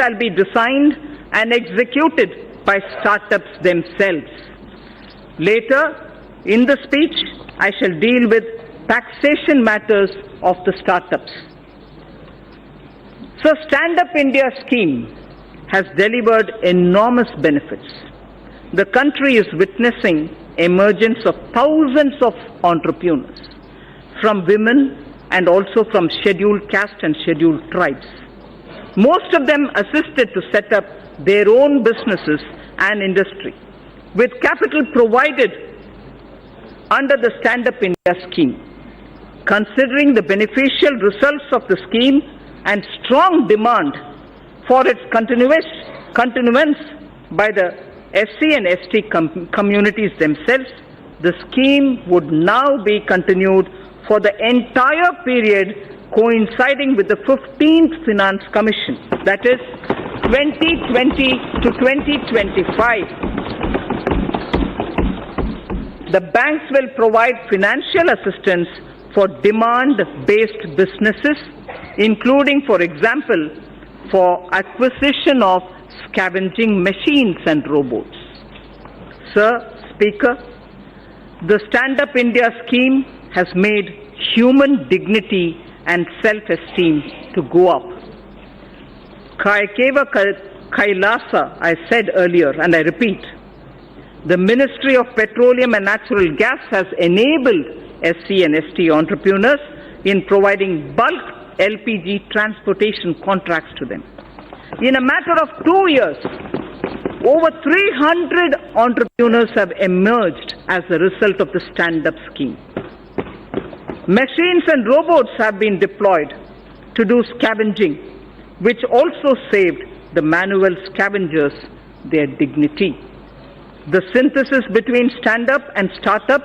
shall be designed and executed by startups themselves. Later in the speech, I shall deal with taxation matters of the startups. So, Stand Up India scheme has delivered enormous benefits. The country is witnessing emergence of thousands of entrepreneurs, from women and also from scheduled caste and scheduled tribes. Most of them assisted to set up their own businesses and industry, with capital provided under the Stand Up India scheme. Considering the beneficial results of the scheme and strong demand for its continuance by the SC and ST communities themselves, the scheme would now be continued for the entire period coinciding with the 15th Finance Commission, that is 2020 to 2025. The banks will provide financial assistance for demand-based businesses, including, for example, for acquisition of scavenging machines and robots. Sir Speaker, the Stand Up India scheme has made human dignity and self-esteem to go up. Kayakeva Kailasa, I said earlier, and I repeat, the Ministry of Petroleum and Natural Gas has enabled SC and ST entrepreneurs in providing bulk LPG transportation contracts to them. In a matter of 2 years, over 300 entrepreneurs have emerged as a result of the stand-up scheme. Machines and robots have been deployed to do scavenging, which also saved the manual scavengers their dignity. The synthesis between stand-up and start-up,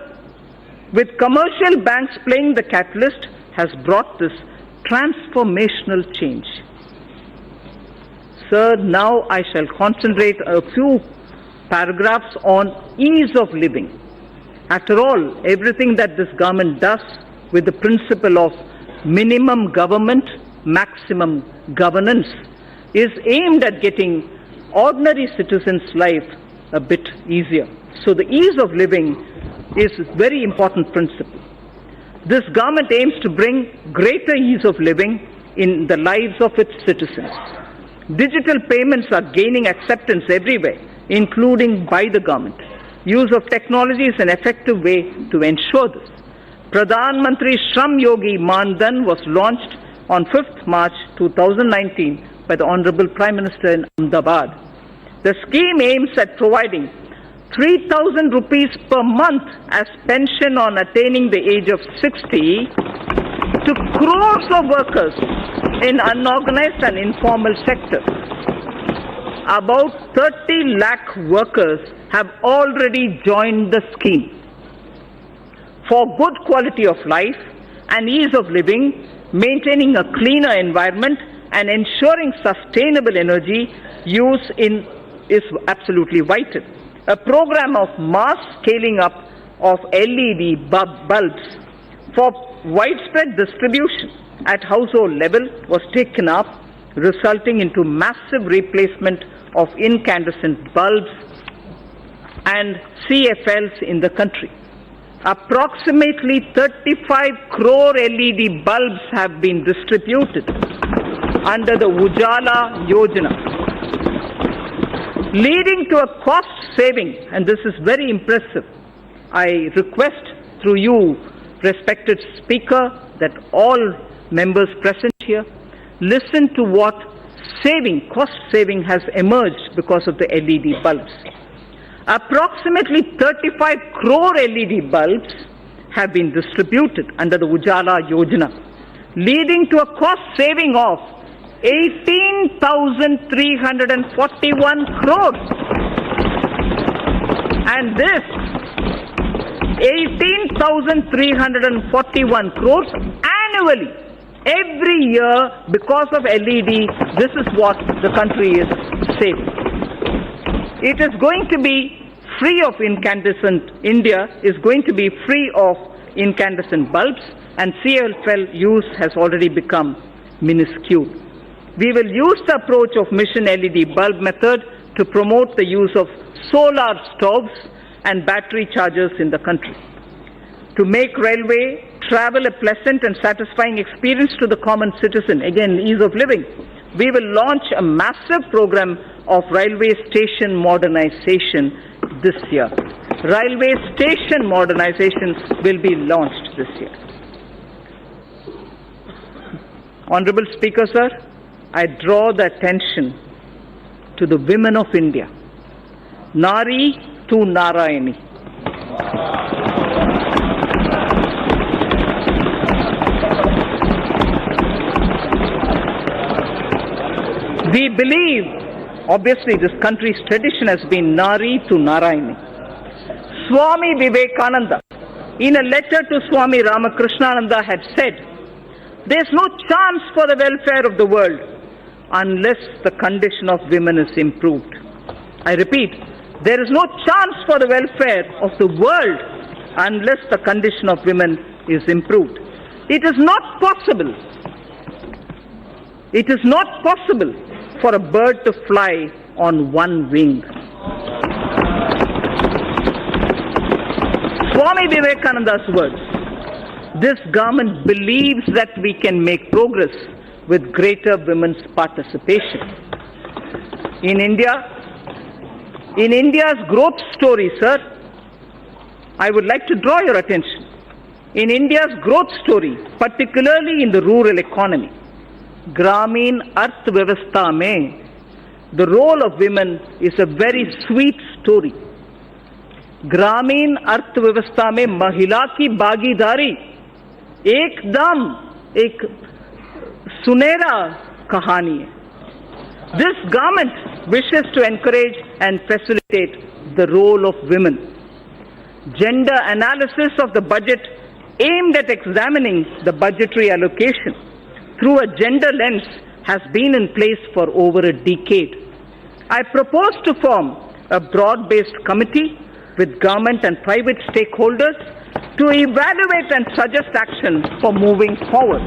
with commercial banks playing the catalyst, has brought this transformational change. Sir, now I shall concentrate a few paragraphs on ease of living. After all, everything that this government does with the principle of minimum government, maximum governance is aimed at getting ordinary citizens' life a bit easier. So the ease of living is a very important principle. This government aims to bring greater ease of living in the lives of its citizens. Digital payments are gaining acceptance everywhere, including by the government. Use of technology is an effective way to ensure this. Pradhan Mantri Shram Yogi Mandan was launched on 5th March 2019 by the Honorable Prime Minister in Ahmedabad. The scheme aims at providing 3,000 rupees per month as pension on attaining the age of 60 to crores of workers in unorganized and informal sectors. About 30 lakh workers have already joined the scheme. For good quality of life and ease of living, maintaining a cleaner environment and ensuring sustainable energy use is absolutely vital. A program of mass scaling up of LED bulbs for widespread distribution at household level was taken up, resulting into massive replacement of incandescent bulbs and CFLs in the country. Approximately 35 crore LED bulbs have been distributed under the Ujala Yojana, leading to a cost saving, and this is very impressive. I request through you, respected Speaker, that all members present here listen to what cost saving has emerged because of the LED bulbs. Approximately 35 crore LED bulbs have been distributed under the Ujala Yojana, leading to a cost saving of 18,341 crores. And this 18,341 crores annually, every year, because of LED, this is what the country is saving. It is going to be free of incandescent, India is going to be free of incandescent bulbs, and CFL use has already become minuscule. We will use the approach of mission LED bulb method to promote the use of solar stoves and battery chargers in the country. To make railway travel a pleasant and satisfying experience to the common citizen, again, ease of living, we will launch a massive program of railway station modernization this year. Railway station modernization will be launched this year. Honorable Speaker, sir, I draw the attention to the women of India. Nari to Narayani. We believe, obviously this country's tradition has been Nari to Narayani. Swami Vivekananda, in a letter to Swami Ramakrishnananda, had said, "There's no chance for the welfare of the world unless the condition of women is improved." I repeat, there is no chance for the welfare of the world unless the condition of women is improved. It is not possible. It is not possible for a bird to fly on one wing. Swami Vivekananda's words. This government believes that we can make progress with greater women's participation. In India's growth story, sir, I would like to draw your attention. In India's growth story, particularly in the rural economy, Gramin Arthvyavastha mein, the role of women is a very sweet story. ग्रामीण अर्थव्यवस्था में महिला की भागीदारी एकदम एक सुनहरा कहानी है. This government wishes to encourage and facilitate the role of women. Gender analysis of the budget aimed at examining the budgetary allocation through a gender lens has been in place for over a decade. I propose to form a broad-based committee with government and private stakeholders to evaluate and suggest action for moving forward.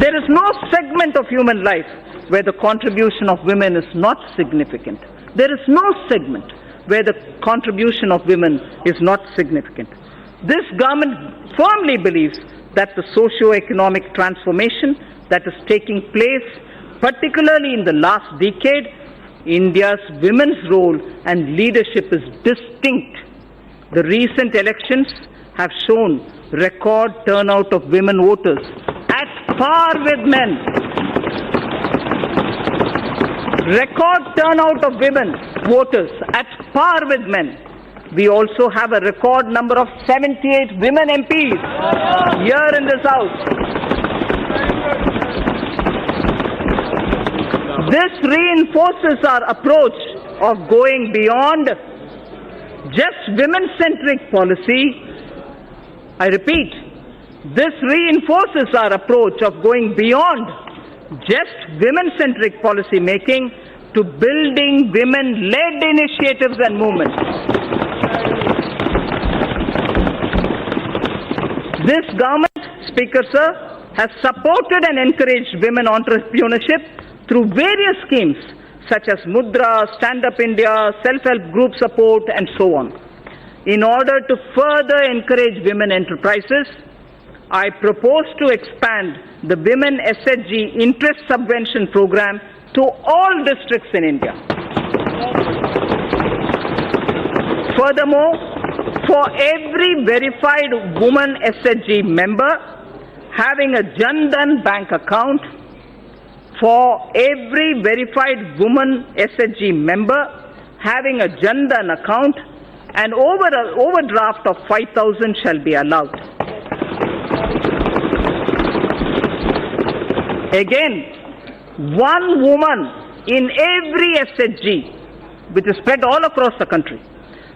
There is no segment of human life where the contribution of women is not significant. There is no segment where the contribution of women is not significant. This government firmly believes that the socio-economic transformation that is taking place, particularly in the last decade, India's women's role and leadership is distinct. The recent elections have shown record turnout of women voters at par with men. Record turnout of women voters at par with men. We also have a record number of 78 women MPs here in this House. This reinforces our approach of going beyond just women-centric policy. I repeat, this reinforces our approach of going beyond just women-centric policy making to building women-led initiatives and movements. This government, Speaker Sir, has supported and encouraged women entrepreneurship through various schemes such as Mudra, Stand Up India, self-help group support and so on. In order to further encourage women enterprises, I propose to expand the Women SHG Interest Subvention Program to all districts in India. Furthermore, for every verified woman SHG member having a Jan Dhan bank account, for every verified woman SHG member having a Jan Dhan account, an overdraft of 5,000 shall be allowed. Again, one woman in every SHG, which is spread all across the country,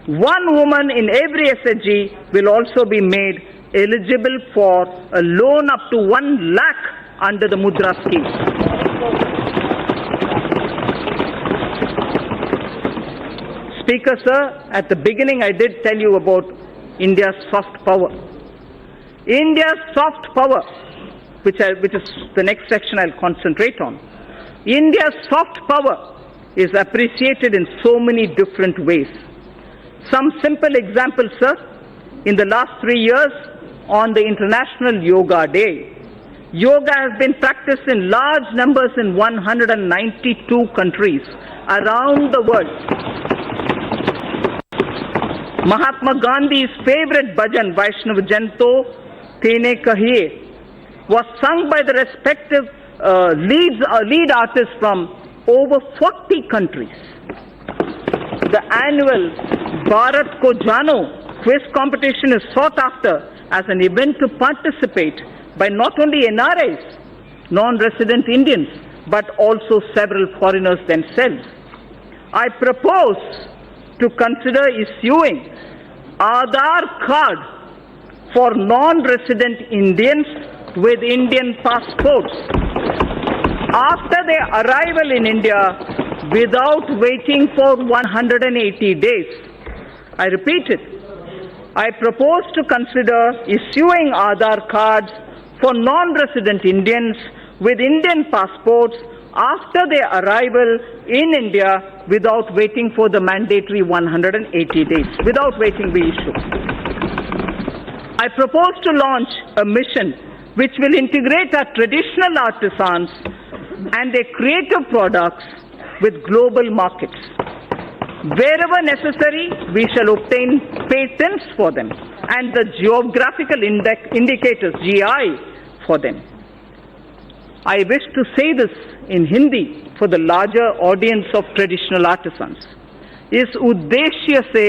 one woman in every SHG will also be made eligible for a loan up to 1 lakh under the Mudra scheme. Speaker Sir, at the beginning I did tell you about India's soft power. India's soft power which is the next section I'll concentrate on. India's soft power is appreciated in so many different ways. Some simple examples, sir. In the last 3 years, on the International Yoga Day, yoga has been practiced in large numbers in 192 countries around the world. Mahatma Gandhi's favorite bhajan, Vaishnav Janto Tene Kahiye, was sung by the respective lead artists from over 40 countries. The annual Bharat Ko Jano quiz competition is sought after as an event to participate by not only NRIs, non-resident Indians, but also several foreigners themselves. I propose to consider issuing Aadhaar card for non-resident Indians with Indian passports after their arrival in India without waiting for 180 days. I repeat it. I propose to consider issuing Aadhaar cards for non-resident Indians with Indian passports after their arrival in India without waiting for the mandatory 180 days. Without waiting, we issue. I propose to launch a mission which will integrate our traditional artisans and their creative products with global markets. Wherever necessary, we shall obtain patents for them and the geographical indicators, GI, for them. I wish to say this in Hindi for the larger audience of traditional artisans. इस उद्देश्य से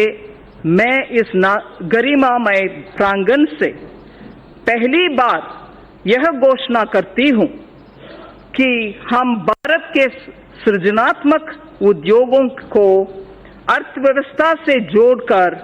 मैं इस गरिमामय प्रांगण से पहली बार यह घोषणा करती हूँ कि हम भारत के सृजनात्मक उद्योगों को अर्थव्यवस्था से जोड़कर